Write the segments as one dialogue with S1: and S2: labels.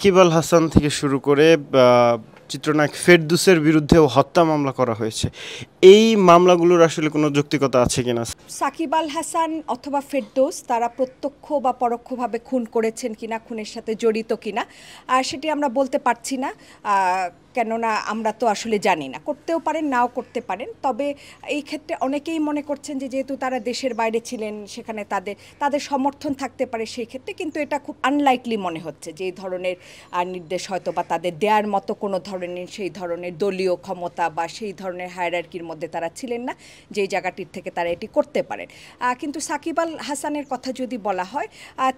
S1: সাকিব আল হাসান থেকে শুরু করে চিত্রনায়ক ফেরদৌসের বিরুদ্ধেও হত্যা মামলা করা হয়েছে। এই মামলাগুলোর আসলে কোনো যৌক্তিকতা আছে কিনা?
S2: সাকিব আল হাসান অথবা ফেরদৌস তারা প্রত্যক্ষ বা পরোক্ষভাবে খুন করেছেন কিনা, খুনের সাথে জড়িত কিনা সেটি আমরা বলতে পারছি না, কেননা আমরা তো আসলে জানি না। করতেও পারেন, নাও করতে পারেন। তবে এই ক্ষেত্রে অনেকেই মনে করছেন যে যেহেতু তারা দেশের বাইরে ছিলেন, সেখানে তাদের সমর্থন থাকতে পারে সেই ক্ষেত্রে, কিন্তু এটা খুব আনলাইকলি মনে হচ্ছে যে এই ধরনের নির্দেশ হয়তো বা তাদের দেওয়ার মতো কোনো ধরনের সেই ধরনের দলীয় ক্ষমতা বা সেই ধরনের হায়ারার্কির মধ্যে তারা ছিলেন না, যেই জায়গাটির থেকে তারা এটি করতে পারেন। কিন্তু সাকিব আল হাসানের কথা যদি বলা হয়,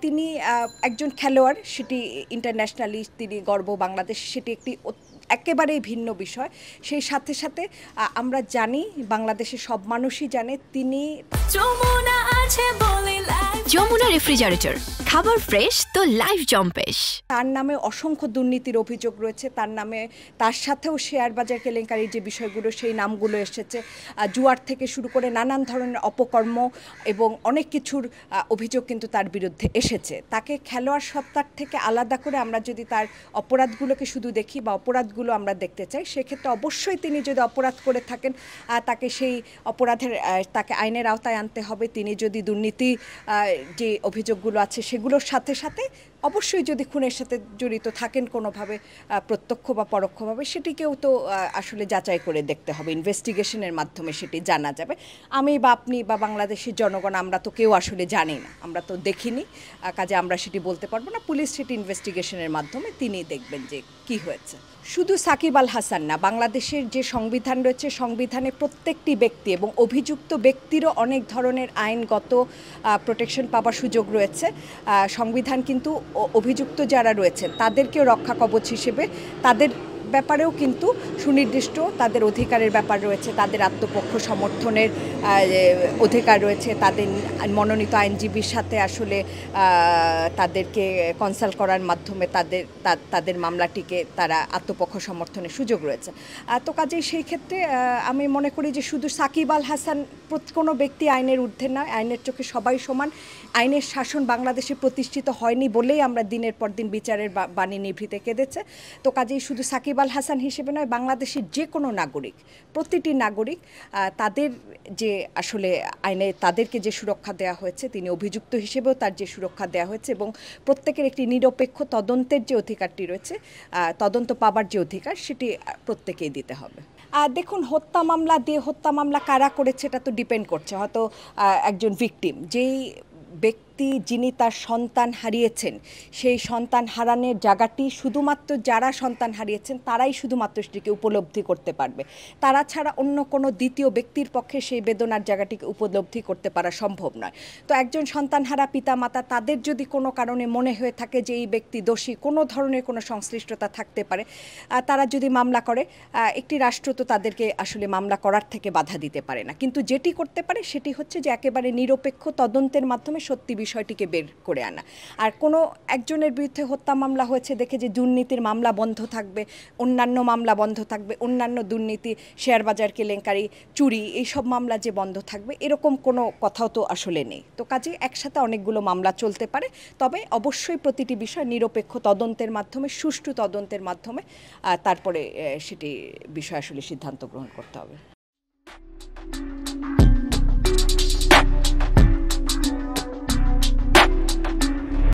S2: তিনি একজন খেলোয়াড়, সেটি ইন্টারন্যাশনালি তিনি গর্ব বাংলাদেশ, সেটি একটি একেবারেই ভিন্ন বিষয়। সেই সাথে সাথে আমরা জানি, বাংলাদেশের সব মানুষই জানে, তিনি
S3: যমুনা রেফ্রিজারেটর, খাবার ফ্রেশ তো লাইফ জম্পেশ।
S2: তার নামে অসংখ্য দুর্নীতির অভিযোগ রয়েছে, তার সাথেও শেয়ার বাজার কেলেঙ্কারির যে বিষয়গুলো, সেই নামগুলো এসেছে। জুয়ার থেকে শুরু করে নানান ধরনের অপকর্ম এবং অনেক কিছুর অভিযোগ কিন্তু তার বিরুদ্ধে এসেছে। তাকে খেলোয়াড় সত্তার থেকে আলাদা করে আমরা যদি তার অপরাধগুলোকে শুধু দেখি বা অপরাধগুলো আমরা দেখতে চাই, সেক্ষেত্রে অবশ্যই তিনি যদি অপরাধ করে থাকেন, তাকে সেই অপরাধের তাকে আইনের আওতায় আনতে হবে। তিনি যদি দুর্নীতি যে অভিযোগগুলো আছে সেগুলোর সাথে সাথে অবশ্যই যদি খুনের সাথে জড়িত থাকেন কোনোভাবে, প্রত্যক্ষ বা পরোক্ষভাবে, সেটিকেও তো আসলে যাচাই করে দেখতে হবে। ইনভেস্টিগেশনের মাধ্যমে সেটি জানা যাবে। আমি বা আপনি বা বাংলাদেশের জনগণ, আমরা তো কেউ আসলে জানি না, আমরা তো দেখিনি, কাজে আমরা সেটি বলতে পারবো না। পুলিশ সেটি ইনভেস্টিগেশনের মাধ্যমে তিনি দেখবেন যে কি হয়েছে। শুধু সাকিব আল হাসান না, বাংলাদেশের যে সংবিধান রয়েছে, সংবিধানে প্রত্যেকটি ব্যক্তি এবং অভিযুক্ত ব্যক্তিরও অনেক ধরনের আইনগত প্রোটেকশন পাওয়ার সুযোগ রয়েছে। সংবিধান কিন্তু অভিযুক্ত যারা রয়েছেন তাদেরকেও রক্ষা কবচ হিসেবে তাদের ব্যাপারেও কিন্তু সুনির্দিষ্ট তাদের অধিকারের ব্যাপার রয়েছে। তাদের আত্মপক্ষ সমর্থনের অধিকার রয়েছে, তাদের মনোনীত আইনজীবীর সাথে আসলে তাদেরকে কনসাল্ট করার মাধ্যমে তাদের মামলাটিকে তারা আত্মপক্ষ সমর্থনের সুযোগ রয়েছে। তো কাজেই সেই ক্ষেত্রে আমি মনে করি যে শুধু সাকিব আল হাসান, কোনো ব্যক্তি আইনের ঊর্ধ্বে নয়, আইনের চোখে সবাই সমান। আইনের শাসন বাংলাদেশে প্রতিষ্ঠিত হয়নি বলেই আমরা দিনের পর দিন বিচারের বাণী নিভৃতে কেঁদেছে। তো কাজেই শুধু সাকিব আল হাসান হিসেবে নয়, বাংলাদেশের যে কোনো নাগরিক, প্রতিটি নাগরিক, তাদের যে আসলে আইনে তাদেরকে যে সুরক্ষা দেওয়া হয়েছে, তিনি অভিযুক্ত হিসেবেও তার যে সুরক্ষা দেওয়া হয়েছে, এবং প্রত্যেকের একটি নিরপেক্ষ তদন্তের যে অধিকারটি রয়েছে, তদন্ত পাবার যে অধিকার, সেটি প্রত্যেকেই দিতে হবে। দেখুন, হত্যা মামলা কারা করেছে এটা তো ডিপেন্ড করছে। হয়তো একজন ভিকটিম, যেই ব্যক্তি যিনি তার সন্তান হারিয়েছেন, সেই সন্তান হারানোর জায়গাটি শুধুমাত্র যারা সন্তান হারিয়েছেন তারাই শুধুমাত্র সেটিকে উপলব্ধি করতে পারবে। তারা ছাড়া অন্য কোনো দ্বিতীয় ব্যক্তির পক্ষে সেই বেদনার জায়গাটিকে উপলব্ধি করতে পারা সম্ভব নয়। তো একজন সন্তানহারা পিতামাতা, তাদের যদি কোনো কারণে মনে হয়ে থাকে যে এই ব্যক্তি দোষী, কোনো ধরনের কোনো সংশ্লিষ্টতা থাকতে পারে, তারা যদি মামলা করে, একটি রাষ্ট্র তো তাদেরকে আসলে মামলা করার থেকে বাধা দিতে পারে না। কিন্তু যেটি করতে পারে সেটি হচ্ছে যে একেবারে নিরপেক্ষ তদন্তের মাধ্যমে সত্যি বিষয়টিকে বের করে আনা। আর কোনো একজনের বিরুদ্ধে হত্যা মামলা হয়েছে দেখে যে দুর্নীতির মামলা বন্ধ থাকবে, অন্যান্য মামলা বন্ধ থাকবে, অন্যান্য দুর্নীতি, শেয়ার বাজার কেলেঙ্কারি, চুরি, এইসব মামলা যে বন্ধ থাকবে, এরকম কোনো কথাও তো আসলে নেই। তো কাজে একসাথে অনেকগুলো মামলা চলতে পারে, তবে অবশ্যই প্রতিটি বিষয় নিরপেক্ষ তদন্তের মাধ্যমে, সুষ্ঠু তদন্তের মাধ্যমে তারপরে সেটি বিষয় আসলে সিদ্ধান্ত গ্রহণ করতে হবে।